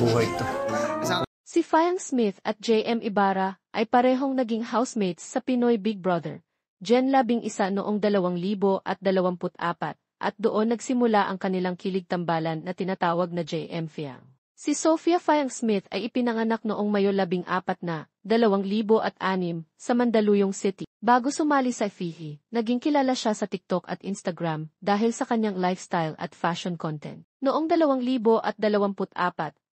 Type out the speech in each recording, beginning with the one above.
buhay to. Si Fiang Smith at JM Ibarra ay parehong naging housemates sa Pinoy Big Brother, Gen 11 noong 2024 at doon nagsimula ang kanilang kilig-tambalan na tinatawag na JM Fiang. Si Sophia Fiang Smith ay ipinanganak noong Mayo 14 2006 sa Mandaluyong City. Bago sumali sa FIHI, naging kilala siya sa TikTok at Instagram dahil sa kanyang lifestyle at fashion content. Noong 2024,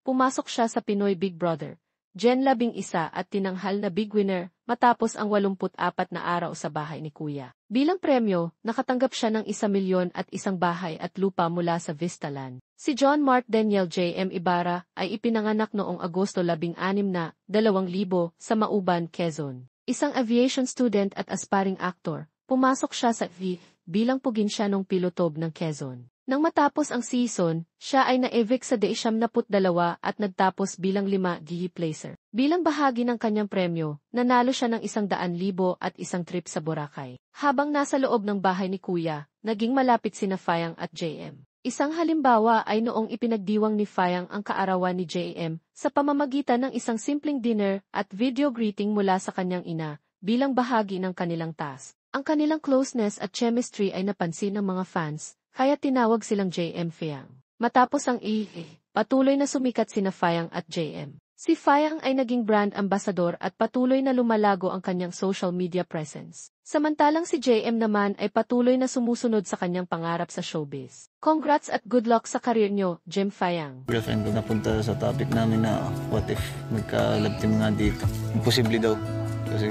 pumasok siya sa Pinoy Big Brother, Gen 11 at tinanghal na big winner matapos ang 84 na araw sa bahay ni Kuya. Bilang premyo, nakatanggap siya ng 1 milyon at isang bahay at lupa mula sa Vistaland. Si John Mark Daniel JM Ibarra ay ipinanganak noong Agosto 16 2000 sa Mauban, Quezon. Isang aviation student at aspiring actor, pumasok siya sa FIHI bilang pugin siya ng pilotob ng Quezon. Nang matapos ang season, siya ay na-evict sa D72 at nagtapos bilang 5 GE placer. Bilang bahagi ng kanyang premyo, nanalo siya ng 100,000 at isang trip sa Boracay. Habang nasa loob ng bahay ni Kuya, naging malapit sina Fiang at JM. Isang halimbawa ay noong ipinagdiwang ni Fiang ang kaarawan ni JM sa pamamagitan ng isang simpleng dinner at video greeting mula sa kanyang ina bilang bahagi ng kanilang task. Ang kanilang closeness at chemistry ay napansin ng mga fans, kaya tinawag silang JM Fiang. Matapos ang patuloy na sumikat sina Fiang at JM. Si Fiang ay naging brand ambassador at patuloy na lumalago ang kanyang social media presence. Samantalang si JM naman ay patuloy na sumusunod sa kanyang pangarap sa showbiz. Congrats at good luck sa career nyo, Jim Fiang. Girlfriend ko napunta sa topic namin na what if nagka-love team nga dito. Imposible daw. Kasi